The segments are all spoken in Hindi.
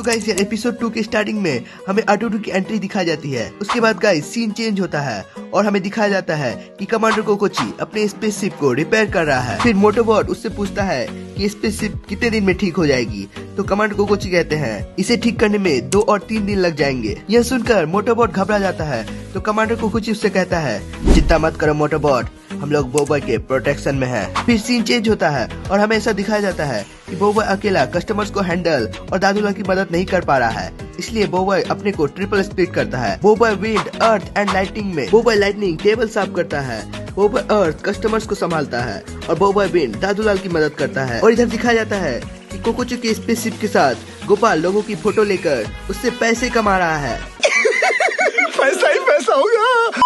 तो गाइस यार एपिसोड 2 के स्टार्टिंग में हमें अडूडू की एंट्री दिखाई जाती है। उसके बाद गाइस सीन चेंज होता है और हमें दिखाया जाता है कि कमांडर कोकोची अपने स्पेसशिप को रिपेयर कर रहा है। फिर मोटोबॉट उससे पूछता है कि स्पेसशिप कितने दिन में ठीक हो जाएगी। तो कमांडर कोकोची कहते हैं इसे ठीक करने में 2 और 3 दिन लग जाएंगे। यह सुनकर मोटोबॉट घबरा जाता है। तो कमांडर कोकोची उससे कहता है चिंता मत करो मोटोबॉट, हम लोग बोबॉय के प्रोटेक्शन में हैं। फिर सीन चेंज होता है और हमें ऐसा दिखाया जाता है कि बोबॉय अकेला कस्टमर्स को हैंडल और दादूला की मदद नहीं कर पा रहा है, इसलिए बोबॉय अपने को ट्रिपल स्प्लिट करता है। बोबॉय विंड, अर्थ एंड लाइटनिंग में बोबॉय लाइटनिंग टेबल साफ करता है, बोबॉय अर्थ कस्टमर्स को संभालता है और बोबॉय विंड दादूलाल की मदद करता है। और इधर दिखाया जाता है कि कोकोची के स्पेसशिप के साथ गोपाल लोगों की फोटो लेकर उससे पैसे कमा रहा है। पैसा ही पैसा होगा।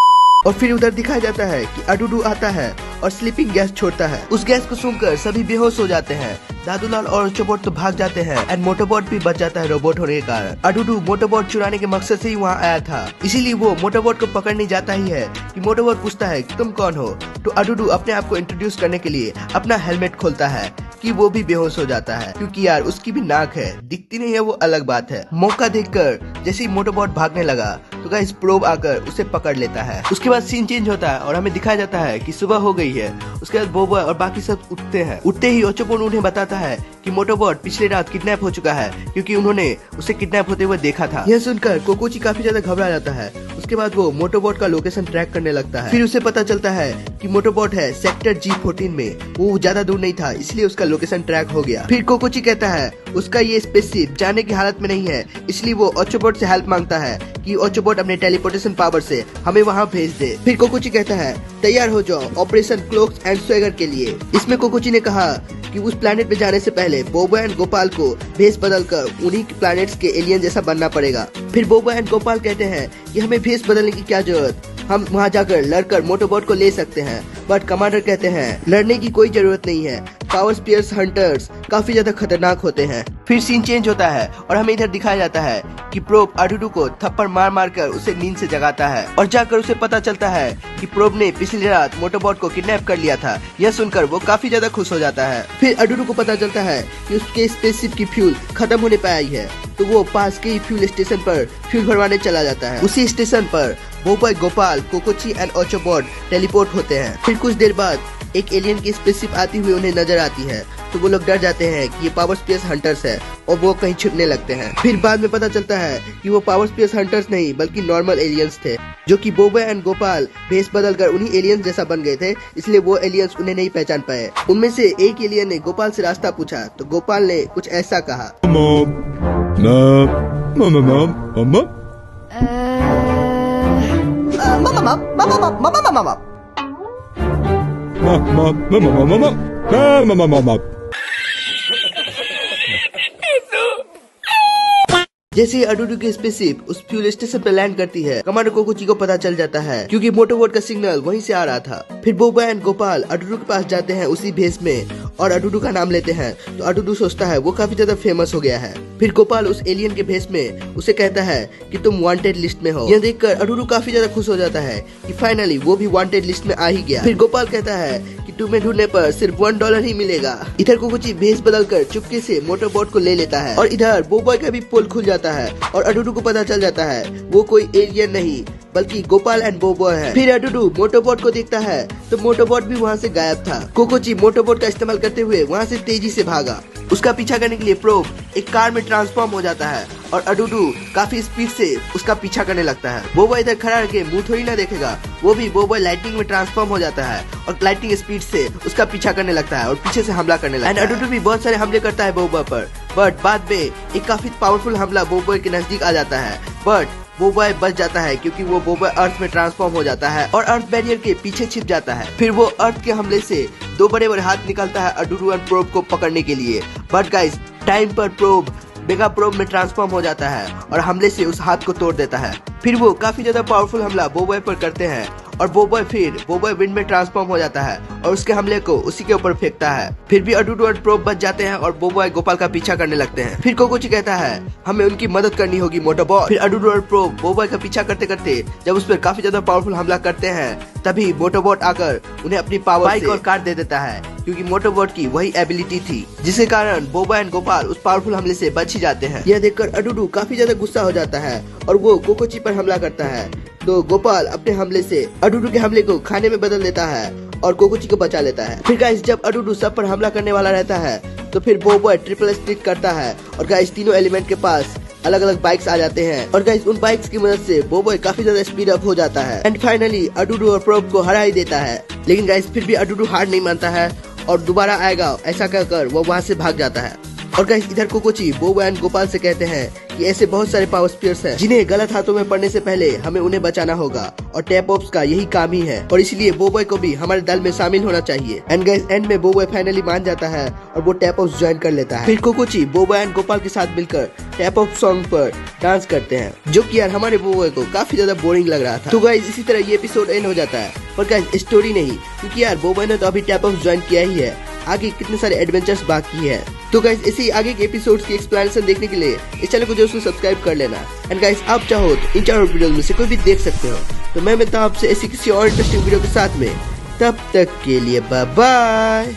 और फिर उधर दिखाया जाता है कि अडूडू आता है और स्लीपिंग गैस छोड़ता है। उस गैस को सूंघकर सभी बेहोश हो जाते हैं। दादूलाल और ओचोबॉट तो भाग जाते हैं एंड मोटोबॉट भी बच जाता है रोबोट होने के कारण। अडूडू मोटोबॉट चुराने के मकसद से ही वहाँ आया था, इसीलिए वो मोटोबॉट को पकड़ने जाता ही है कि मोटोबॉट पूछता है कि तुम कौन हो। तो अडूडू अपने आप को इंट्रोड्यूस करने के लिए अपना हेलमेट खोलता है कि वो भी बेहोश हो जाता है, क्योंकि यार उसकी भी नाक है, दिखती नहीं है वो अलग बात है। मौका देखकर जैसे ही मोटोबॉट भागने लगा तो गाइस प्रोब आकर उसे पकड़ लेता है। उसके बाद सीन चेंज होता है और हमें दिखाया जाता है कि सुबह हो गई है। उसके बाद बोबॉय और बाकी सब उठते हैं। उठते ही ओचोबॉट उन्हें बताता है कि मोटोबॉट पिछले रात किडनैप हो चुका है, क्योंकि उन्होंने उसे किडनैप होते हुए देखा था। यह सुनकर कोकोची काफी ज्यादा घबरा जाता है। उसके बाद वो मोटोबॉट का लोकेशन ट्रैक करने लगता है। फिर उसे पता चलता है कि मोटोबॉट है सेक्टर G14 में, वो ज्यादा दूर नहीं था, इसलिए उसका लोकेशन ट्रैक हो गया। फिर कोकोची कहता है उसका ये स्पेसशिप जाने की हालत में नहीं है, इसलिए वो ओचोबॉट से हेल्प मांगता है कि ओचोबॉट अपने टेलीपोर्टेशन पावर से हमें वहाँ भेज दे। फिर कोकोची कहता है तैयार हो जाओ ऑपरेशन क्लोक्स एंड स्वैगर के लिए। इसमें कोकोची ने कहा कि उस प्लैनेट पे जाने से पहले बोबॉय एंड गोपाल को भेष बदलकर उन्हीं प्लैनेट्स के एलियन जैसा बनना पड़ेगा। फिर बोबॉय एंड गोपाल कहते हैं कि हमें भेष बदलने की क्या जरूरत, हम वहाँ जाकर लड़कर मोटोबॉट को ले सकते हैं। बट कमांडर कहते हैं लड़ने की कोई जरूरत नहीं है, पावर स्पीयर्स हंटर्स काफी ज्यादा खतरनाक होते हैं। फिर सीन चेंज होता है और हमें इधर दिखाया जाता है कि प्रोब अडूडू को थप्पड़ मार मार कर उसे नींद से जगाता है और जाकर उसे पता चलता है कि प्रोब ने पिछली रात मोटोबॉट को किडनैप कर लिया था। यह सुनकर वो काफी ज्यादा खुश हो जाता है। फिर अडूडू को पता चलता है कि उसके स्पेसशिप की फ्यूल खत्म होने पे आई है, तो वो पास के ही फ्यूल स्टेशन पर फ्यूल भरवाने चला जाता है। उसी स्टेशन पर बोबॉय, गोपाल, कोकोची एंड ओचोबॉट टेलीपोर्ट होते हैं। फिर कुछ देर बाद एक एलियन की स्पेसशिप आती हुई उन्हें नजर आती है, तो वो लोग डर जाते हैं कि ये पावर स्पेस हंटर्स है और वो कहीं छिपने लगते हैं। फिर बाद में पता चलता है कि वो पावर स्पेस हंटर्स नहीं बल्कि नॉर्मल एलियंस थे, जो कि बोबॉय एंड गोपाल भेष बदलकर उन्हीं एलियंस जैसा बन गए थे, इसलिए वो एलियंस उन्हें नहीं पहचान पाए। उनमें से एक एलियन ने गोपाल से रास्ता पूछा, तो गोपाल ने कुछ ऐसा कहा, जैसे ही अडूडू की स्पेसशिप उस फ्यूल स्टेशन पर लैंड करती है, कमांडर कोकोची को पता चल जाता है, क्योंकि मोटोबॉट का सिग्नल वहीं से आ रहा था। फिर बोबॉय एंड गोपाल अडूडू के पास जाते हैं उसी भेष में और अडूडू का नाम लेते हैं। तो अडूडू सोचता है वो काफी ज्यादा फेमस हो गया है। फिर गोपाल उस एलियन के भेष में उसे कहता है कि तुम वांटेड लिस्ट में हो। यह देखकर अडूडू काफी ज्यादा खुश हो जाता है कि फाइनली वो भी वांटेड लिस्ट में आ ही गया। फिर गोपाल कहता है कि तुम्हें ढूंढने पर सिर्फ $1 ही मिलेगा। इधर कोकोची भेष बदलकर चुपके से मोटोबॉट को ले लेता है और इधर बोबॉय का भी पोल खुल जाता है और अडूडू को पता चल जाता है वो कोई एलियन नहीं बल्कि गोपाल एंड बोबॉय है। फिर अडूडू मोटोबॉट को देखता है तो मोटोबॉट भी वहाँ से गायब था। कोकोची मोटोबॉट का इस्तेमाल करते हुए वहाँ से तेजी से भागा। उसका पीछा करने के लिए प्रोब एक कार में ट्रांसफॉर्म हो जाता है और अडूडू काफी स्पीड से उसका पीछा करने लगता है। बोबॉय इधर खड़ा रह के मुंह थोड़ी ना देखेगा, वो भी बोबॉय लाइटनिंग में ट्रांसफॉर्म हो जाता है और लाइटनिंग स्पीड से उसका पीछा करने लगता है और पीछे से हमला करने लगता है। अडूडू भी बहुत सारे हमले करता है बोबॉय पर, बट बाद में एक काफी पावरफुल हमला बोबॉय के नजदीक आ जाता है, बट बोबॉय बच जाता है क्योंकि वो बोबॉय अर्थ में ट्रांसफॉर्म हो जाता है और अर्थ बैरियर के पीछे छिप जाता है। फिर वो अर्थ के हमले से 2 बड़े-बड़े हाथ निकलता है अडूडू एंड प्रोब को पकड़ने के लिए, बट गाइस टाइम पर प्रोब मेगा प्रोब में ट्रांसफॉर्म हो जाता है और हमले से उस हाथ को तोड़ देता है। फिर वो काफी ज्यादा पावरफुल हमला बोबॉय पर करते हैं और बोबॉय विंड में ट्रांसफॉर्म हो जाता है और उसके हमले को उसी के ऊपर फेंकता है। फिर भी अडूडू और प्रोब बच जाते हैं और बोबॉय गोपाल का पीछा करने लगते हैं। फिर कोकोची कहता है हमें उनकी मदद करनी होगी मोटोबॉट। फिर अडूडू और प्रोब बोबॉय का पीछा करते करते जब उस पर काफी ज्यादा पावरफुल हमला करते हैं तभी मोटोबॉट आकर उन्हें अपनी पावर बाइक और कार दे देता है, क्योंकि मोटोबॉट की वही एबिलिटी थी जिसके कारण बोबॉय एंड गोपाल उस पावरफुल हमले से बच ही जाते हैं। यह देखकर अडूडू काफी ज्यादा गुस्सा हो जाता है और वो कोकोची पर हमला करता है, तो गोपाल अपने हमले से अडूडू के हमले को खाने में बदल देता है और कोकोची को बचा लेता है। फिर गाइस जब अडूडू सब पर हमला करने वाला रहता है तो फिर बोबॉय ट्रिपल स्टिक करता है और गाइस तीनों एलिमेंट के पास अलग अलग बाइक्स आ जाते हैं और गाइस उन बाइक्स की मदद से बोबॉय काफी ज्यादा स्पीड अप हो जाता है एंड फाइनली अडूडू और प्रोब को हरा ही देता है। लेकिन गाइस फिर भी अडूडू हार नहीं मानता है और दोबारा आएगा ऐसा कहकर वो वहाँ से भाग जाता है। और गाइस इधर कोकोची बोबॉय एंड गोपाल से कहते हैं कि ऐसे बहुत सारे पावर स्पीयर्स हैं जिन्हें गलत हाथों में पड़ने से पहले हमें उन्हें बचाना होगा और टैप ऑप्स का यही काम ही है और इसलिए बोबॉय को भी हमारे दल में शामिल होना चाहिए। एंड गाइस एंड में बोबॉय फाइनली मान जाता है और वो टैप ऑप्स ज्वाइन कर लेता है। फिर कोकोची बोबॉय एंड गोपाल के साथ मिलकर टैप ऑफ सॉन्ग पर डांस करते हैं, जो कि यार हमारे बोबॉय को काफी ज्यादा बोरिंग लग रहा था। तो गाइस इसी तरह ये एपिसोड एंड हो जाता है, पर गाइस स्टोरी नहीं, क्योंकि यार बोबॉय ने तो अभी टैप ऑफ ज्वाइन किया ही है, आगे कितने सारे एडवेंचर्स बाकी है। तो गाइस इसी आगे के एपिसोड्स की एक्सप्लेनेशन देखने के लिए इस चैनल को जरूर सब्सक्राइब कर लेना। एंड गाइस आप चाहो तो इन चारों वीडियोस में से कोई भी देख सकते हो। तो मैं मिलता हूं आपसे ऐसी किसी और इंटरेस्टिंग वीडियो के साथ में, तब तक के लिए बाय बाय।